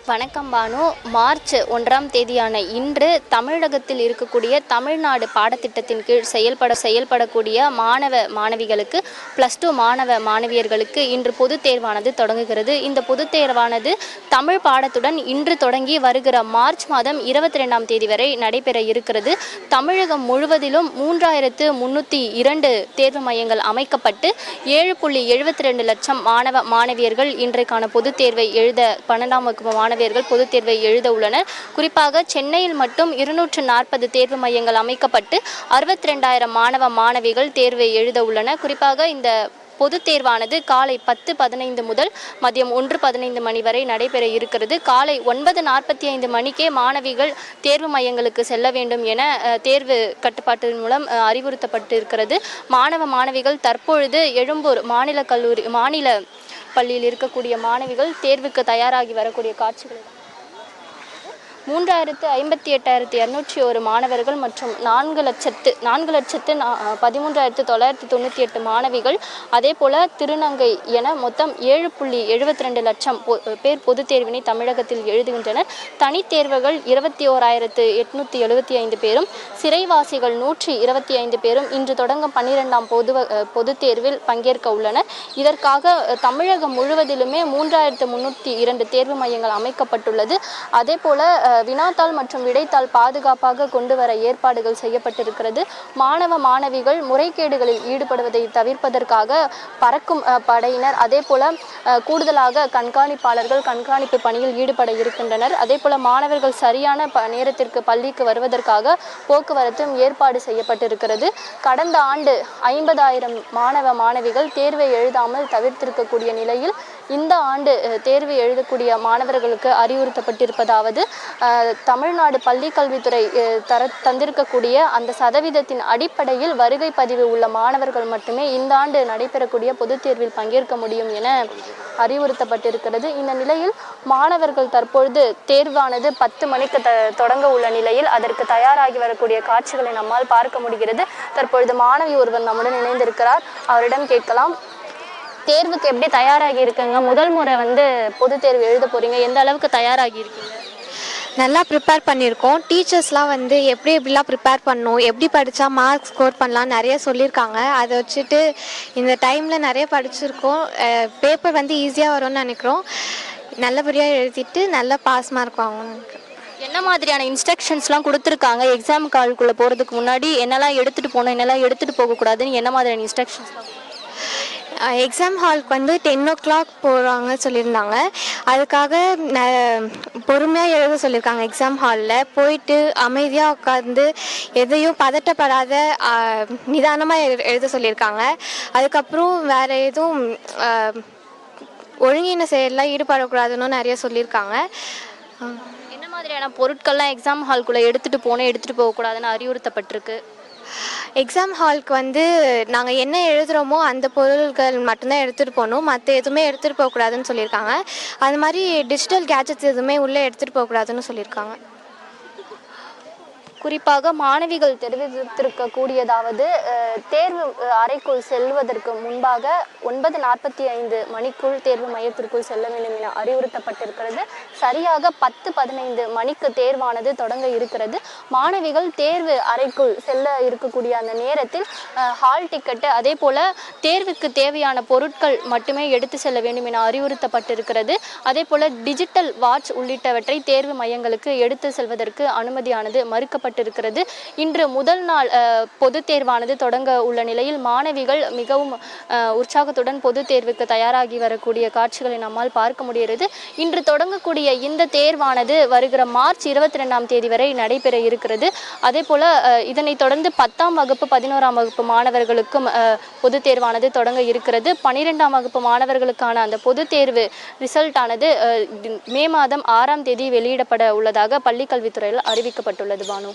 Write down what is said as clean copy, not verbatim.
வணக்கம் பானு. மார்ச் 1ஆம் தேதியான இன்று தமிழகத்தில் இருக்கக்கூடிய தமிழ்நாடு பாடத்திட்டத்தின் கீழ் செயல்படக்கூடிய மாணவிகளுக்கு +2 மாணவ மாணவியர்களுக்கு இன்று பொதுத் தேர்வானது தொடங்குகிறது. இந்த பொதுத் தேர்வானது தமிழ் பாடத்துடன் இன்று தொடங்கி வருகிற மார்ச் மாதம் 22ஆம் தேதி வரை நடைபெற இருக்கிறது. தமிழகம் முழுவதிலும் 3302 தேர்வு மையங்கள் அமைக்கப்பட்டு 7.72 லட்சம் மாணவ மாணவியர்கள் இன்றைக்கான பொதுத் தேர்வை எழுத 12ஆம் வகுப்பு மாணவியர்கள் பொதுத் தேர்வை எழுத உள்ளனர். குறிப்பாக சென்னையில் மட்டும் 240 தேர்வு மையங்கள் அமைக்கப்பட்டு 62,000 மாணவ மாணவிகள் தேர்வை எழுத உள்ளனர். குறிப்பாக இந்த பொதுத் தேர்வானது காலை 10:15 முதல் மதியம் 1:15 மணி வரை நடைபெற இருக்கிறது. காலை 9:45 மணிக்கே மாணவிகள் தேர்வு மையங்களுக்கு செல்ல வேண்டும் என தேர்வு கட்டுப்பாட்டின் மூலம் அறிவுறுத்தப்பட்டிருக்கிறது. மாணவ மாணவிகள் தற்பொழுது எழும்பூர் மாநில பள்ளியில் இருக்கக்கூடிய மாணவிகள் தேர்வுக்கு தயாராகி வரக்கூடிய காட்சிகள் 3,58,201 மாணவர்கள் மற்றும் 4,13,998 மாணவிகள், அதே போல திருநங்கை என மொத்தம் 7.72 லட்சம் பேர் பொதுத் தேர்வினை தமிழகத்தில் எழுதுகின்றனர். தனித் தேர்வுகள் 21,875 பேரும், சிறைவாசிகள் 125 பேரும் இன்று தொடங்கும் 12ஆம் பொதுத் தேர்வில் பங்கேற்க உள்ளனர். இதற்காக தமிழகம் முழுவதிலுமே 3,302 தேர்வு மையங்கள் அமைக்கப்பட்டுள்ளது. அதே போல வினாத்தாள் மற்றும் விடைத்தாள் பாதுகாப்பாக கொண்டு வர ஏற்பாடுகள் செய்யப்பட்டிருக்கிறது. மாணவ மாணவிகள் முறைகேடுகளில் ஈடுபடுவதை தவிர்ப்பதற்காக பறக்கும் படையினர், அதே போல கூடுதலாக கண்காணிப்பாளர்கள் கண்காணிப்பு பணியில் ஈடுபட இருக்கின்றனர். அதே போல மாணவர்கள் சரியான நேரத்திற்கு பள்ளிக்கு வருவதற்காக போக்குவரத்தும் ஏற்பாடு செய்யப்பட்டிருக்கிறது. கடந்த ஆண்டு 50,000 மாணவ மாணவிகள் தேர்வை எழுதாமல் தவிர்த்திருக்கக்கூடிய நிலையில் இந்த ஆண்டு தேர்வு எழுதக்கூடிய மாணவர்களுக்கு அறிவுறுத்தப்பட்டிருப்பதாவது, தமிழ்நாடு பள்ளிக்கல்வித்துறை தந்திருக்கக்கூடிய அந்த சதவீதத்தின் அடிப்படையில் வருகை பதிவு உள்ள மாணவர்கள் மட்டுமே இந்த ஆண்டு நடைபெறக்கூடிய பொதுத் தேர்வில் பங்கேற்க முடியும் என அறிவுறுத்தப்பட்டிருக்கிறது. இந்த நிலையில் மாணவர்கள் தற்பொழுது தேர்வானது 10 மணிக்கு தொடங்க உள்ள நிலையில் அதற்கு தயாராகி வரக்கூடிய காட்சிகளை நம்மால் பார்க்க முடிகிறது. தற்பொழுது மாணவி ஒருவர் நம்முடன் இணைந்திருக்கிறார். அவரிடம் கேட்கலாம். தேர்வுக்கு எப்படி தயாராகி இருக்குங்க? முதல் முறை பொதுத் தேர்வு எழுத போறீங்க, எந்த அளவுக்கு தயாராகி இருக்கீங்க? நல்லா ப்ரிப்பேர் பண்ணியிருக்கோம். டீச்சர்ஸ்லாம் எப்படிலாம் ப்ரிப்பேர் பண்ணணும், எப்படி படித்தா மார்க் ஸ்கோர் பண்ணலாம் நிறைய சொல்லியிருக்காங்க. அதை வச்சுட்டு இந்த டைமில் நிறைய படிச்சிருக்கோம். பேப்பர் ஈஸியாக வரும்னு நினைக்கிறோம். நல்லபடியாக எழுதிட்டு நல்ல பாஸ் மார்க் வாங்கணும்னு நினைக்கிறோம். என்ன மாதிரியான இன்ஸ்ட்ரக்ஷன்ஸ்லாம் கொடுத்துருக்காங்க? எக்ஸாம் கால்குள்ளே போகிறதுக்கு முன்னாடி என்னெல்லாம் எடுத்துகிட்டு போகணும், என்னெல்லாம் எடுத்துகிட்டு போகக்கூடாதுன்னு என்ன மாதிரியான இன்ஸ்ட்ரக்ஷன்ஸ்லாம்? எக்ஸாம் ஹாலுக்கு 10 o'clock போகிறாங்க சொல்லியிருந்தாங்க. அதுக்காக பொறுமையாக எழுத சொல்லியிருக்காங்க. எக்ஸாம் ஹாலில் போயிட்டு அமைதியாக உட்காந்து எதையும் பதட்டப்படாத நிதானமாக எழுத சொல்லியிருக்காங்க. அதுக்கப்புறம் வேறு எதுவும் ஒழுங்கின செயலெலாம் ஈடுபடக்கூடாதுன்னு நிறைய சொல்லியிருக்காங்க. என்ன மாதிரியான பொருட்கள்லாம் எக்ஸாம் ஹால்குள்ளே எடுத்துகிட்டு போகக்கூடாதுன்னு அறிவுறுத்தப்பட்டிருக்கு? எக்ஸாம் ஹாலுக்கு நாங்கள் என்ன எழுதுகிறோமோ அந்த பொருட்கள் மட்டும்தான் எடுத்துகிட்டு போகணும், மற்ற எதுவுமே எடுத்துகிட்டு போகக்கூடாதுன்னு சொல்லியிருக்காங்க. அது மாதிரி டிஜிட்டல் கேட்ஜெட்ஸ் எதுவுமே உள்ளே எடுத்துகிட்டு போகக்கூடாதுன்னு சொல்லியிருக்காங்க. குறிப்பாக மாணவிகள் தெரிவித்திருக்கக்கூடியதாவது, தேர்வு அறைக்குள் செல்வதற்கு முன்பாக 9:45 மணிக்குள் தேர்வு மையத்திற்குள் செல்ல வேண்டும் என அறிவுறுத்தப்பட்டிருக்கிறது. சரியாக 10:15 மணிக்கு தேர்வானது தொடங்க இருக்கிறது. மாணவிகள் தேர்வு அறைக்குள் செல்ல இருக்கக்கூடிய அந்த நேரத்தில் ஹால் டிக்கெட்டு, அதே போல தேர்வுக்கு தேவையான பொருட்கள் மட்டுமே எடுத்து செல்ல வேண்டும் என அறிவுறுத்தப்பட்டிருக்கிறது. அதே போல டிஜிட்டல் வாட்ச் உள்ளிட்டவற்றை தேர்வு மையங்களுக்கு எடுத்து செல்வதற்கு அனுமதியானது மறுக்கப்பட்டிருக்கிறது. இன்று முதல் நாள் பொதுத் தேர்வானது தொடங்க உள்ள நிலையில் மாணவிகள் மிகவும் உற்சாகத்துடன் பொதுத் தேர்வுக்கு தயாராகி வரக்கூடிய காட்சிகளை நம்மால் பார்க்க முடிகிறது. இன்று தொடங்கக்கூடிய இந்த தேர்வானது வருகிற மார்ச் 22ஆம் தேதி வரை நடைபெற இருக்கிறது. அதே போல இதனைத் தொடர்ந்து 10ஆம் வகுப்பு 11ஆம் வகுப்பு மாணவர்களுக்கும் பொதுத் தேர்வானது தொடங்க இருக்கிறது. 12ஆம் வகுப்பு மாணவர்களுக்கான அந்த பொதுத் தேர்வு ரிசல்ட் ஆனது மே மாதம் 6ஆம் தேதி வெளியிடப்பட உள்ளதாக பள்ளிக்கல்வித்துறையில் அறிவிக்கப்பட்டுள்ளது. பானு.